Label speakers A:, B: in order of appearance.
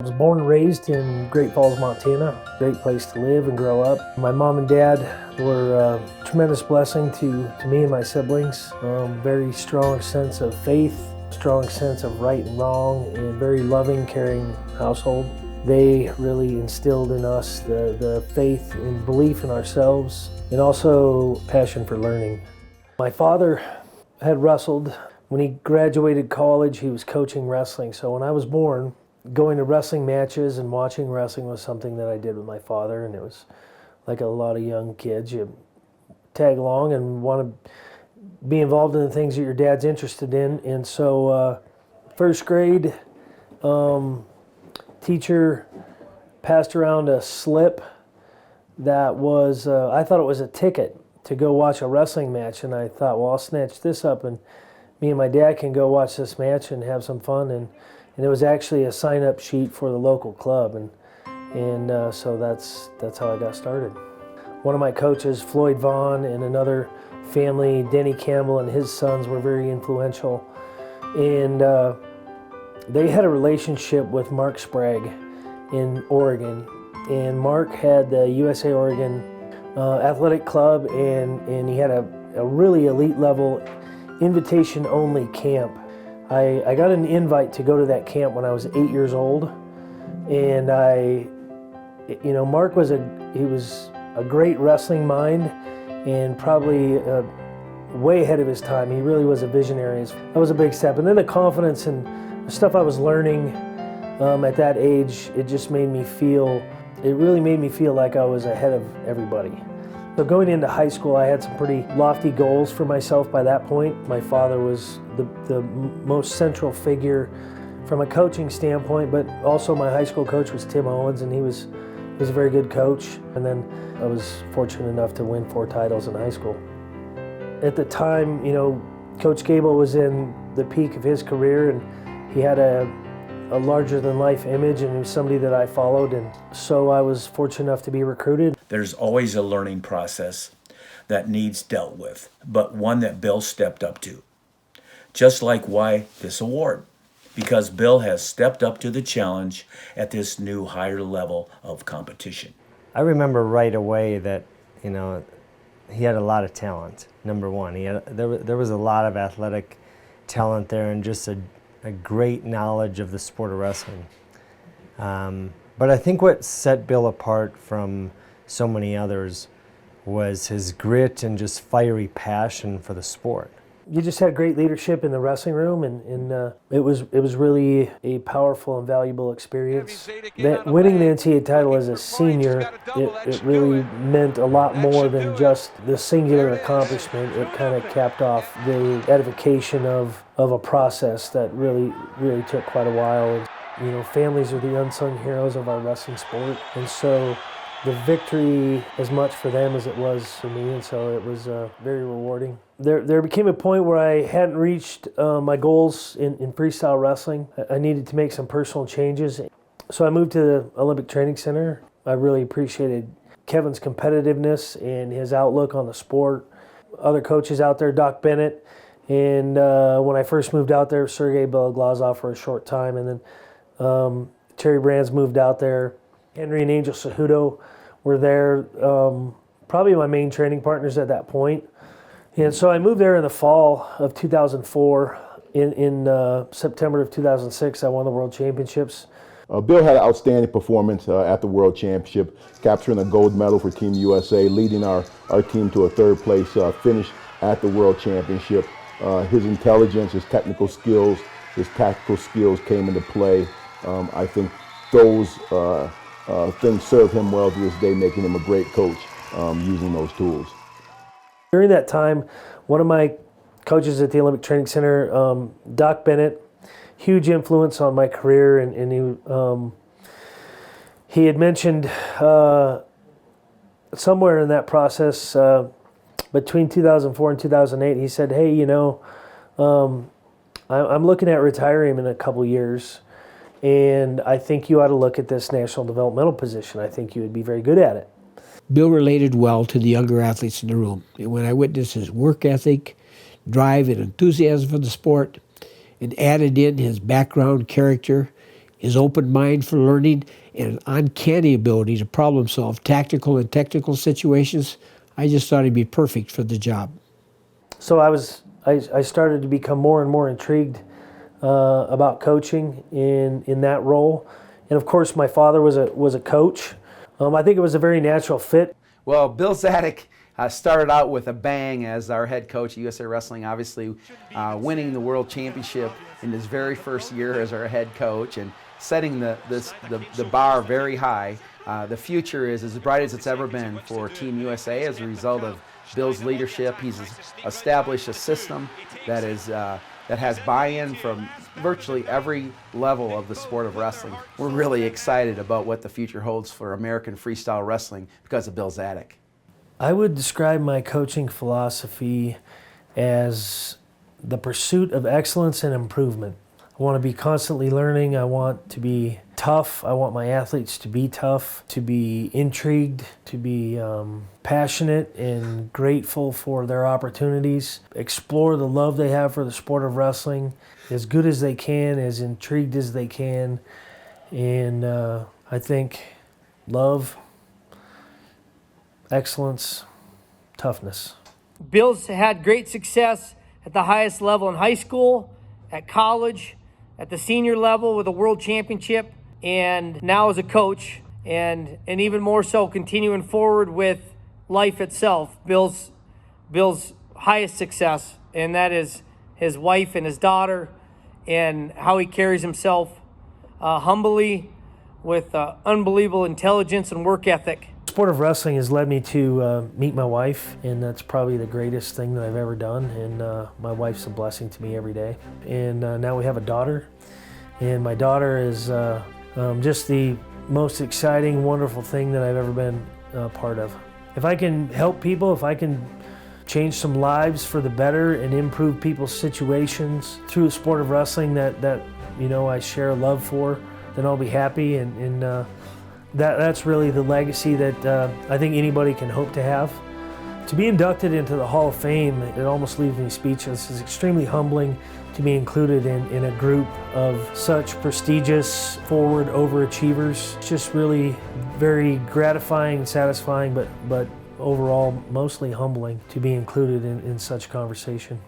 A: I was born and raised in Great Falls, Montana. Great place to live and grow up. My mom and dad were a tremendous blessing to me and my siblings. Very strong sense of faith, strong sense of right and wrong, and very loving, caring household. They really instilled in us the faith and belief in ourselves, and also passion for learning. My father had wrestled. When he graduated college, he was coaching wrestling. So when I was born, going to wrestling matches and watching wrestling was something that I did with my father, and it was like a lot of young kids. You tag along and want to be involved in the things that your dad's interested in. And so first grade, teacher passed around a slip that was, I thought it was a ticket to go watch a wrestling match, and I thought, well, I'll snatch this up and me and my dad can go watch this match and have some fun. And it was actually a sign-up sheet for the local club, and so that's how I got started. One of my coaches, Floyd Vaughn, and another family, Denny Campbell and his sons, were very influential, and they had a relationship with Mark Sprague in Oregon, and Mark had the USA Oregon Athletic Club, and he had a really elite level invitation-only camp. I got an invite to go to that camp when I was 8 years old, and Mark was a great wrestling mind, and probably way ahead of his time. He really was a visionary. That was a big step. And then the confidence and the stuff I was learning at that age, it really made me feel like I was ahead of everybody. So going into high school, I had some pretty lofty goals for myself by that point. My father was the most central figure from a coaching standpoint, but also my high school coach was Tim Owens, and he was a very good coach. And then I was fortunate enough to win 4 titles in high school. At the time, Coach Gable was in the peak of his career, and he had a larger-than-life image, and he was somebody that I followed, and so I was fortunate enough to be recruited.
B: There's always a learning process that needs dealt with, but one that Bill stepped up to. Just like why this award, because Bill has stepped up to the challenge at this new higher level of competition.
C: I remember right away that, he had a lot of talent, number one. There was a lot of athletic talent there, and just a great knowledge of the sport of wrestling. But I think what set Bill apart from so many others was his grit and just fiery passion for the sport.
A: You just had great leadership in the wrestling room, and it was really a powerful and valuable experience. That winning the NCAA title as a senior, it really meant a lot more than just the singular accomplishment. It kind of capped off the edification of a process that really took quite a while. And, families are the unsung heroes of our wrestling sport, and so the victory as much for them as it was for me, and so it was very rewarding. There became a point where I hadn't reached my goals in freestyle wrestling. I needed to make some personal changes, so I moved to the Olympic Training Center. I really appreciated Kevin's competitiveness and his outlook on the sport. Other coaches out there, Doc Bennett, and when I first moved out there, Sergey Beloglazov for a short time, and then Terry Brands moved out there. Henry and Angel Cejudo were there, probably my main training partners at that point. And so I moved there in the fall of 2004. In September of 2006, I won the World Championships.
D: Bill had an outstanding performance at the World Championship, capturing a gold medal for Team USA, leading our team to a third place finish at the World Championship. His intelligence, his technical skills, his tactical skills came into play. I think those things serve him well to this day, making him a great coach using those tools.
A: During that time, one of my coaches at the Olympic Training Center, Doc Bennett, huge influence on my career, and he had mentioned somewhere in that process between 2004 and 2008, he said, hey, I'm looking at retiring in a couple years, and I think you ought to look at this national developmental position. I think you would be very good at it.
E: Bill related well to the younger athletes in the room. And when I witnessed his work ethic, drive, and enthusiasm for the sport, and added in his background, character, his open mind for learning, and an uncanny ability to problem solve tactical and technical situations. I just thought he'd be perfect for the job.
A: So I started to become more and more intrigued about coaching in that role. And of course, my father was a coach. I think it was a very natural fit.
F: Well, Bill Zadick started out with a bang as our head coach at USA Wrestling, obviously winning the World Championship in his very first year as our head coach and setting the bar very high. The future is as bright as it's ever been for Team USA as a result of Bill's leadership. He's established a system that has buy-in from virtually every level of the sport of wrestling. We're really excited about what the future holds for American freestyle wrestling because of Bill Zadick.
A: I would describe my coaching philosophy as the pursuit of excellence and improvement. I want to be constantly learning. I want to be tough. I want my athletes to be tough, to be intrigued, to be passionate and grateful for their opportunities, explore the love they have for the sport of wrestling as good as they can, as intrigued as they can. And I think love, excellence, toughness.
G: Bill's had great success at the highest level in high school, at college, at the senior level with a world championship, and now as a coach, and even more so continuing forward with life itself. Bill's highest success, and that is his wife and his daughter, and how he carries himself humbly with unbelievable intelligence and work ethic.
A: The sport of wrestling has led me to meet my wife, and that's probably the greatest thing that I've ever done, and my wife's a blessing to me every day. And now we have a daughter, and my daughter is just the most exciting, wonderful thing that I've ever been part of. If I can help people, if I can change some lives for the better and improve people's situations through the sport of wrestling that you know I share a love for, then I'll be happy, and that's really the legacy that I think anybody can hope to have. To be inducted into the Hall of Fame, it almost leaves me speechless. It's extremely humbling to be included in a group of such prestigious, forward overachievers. It's just really very gratifying and satisfying, but overall mostly humbling to be included in such conversation.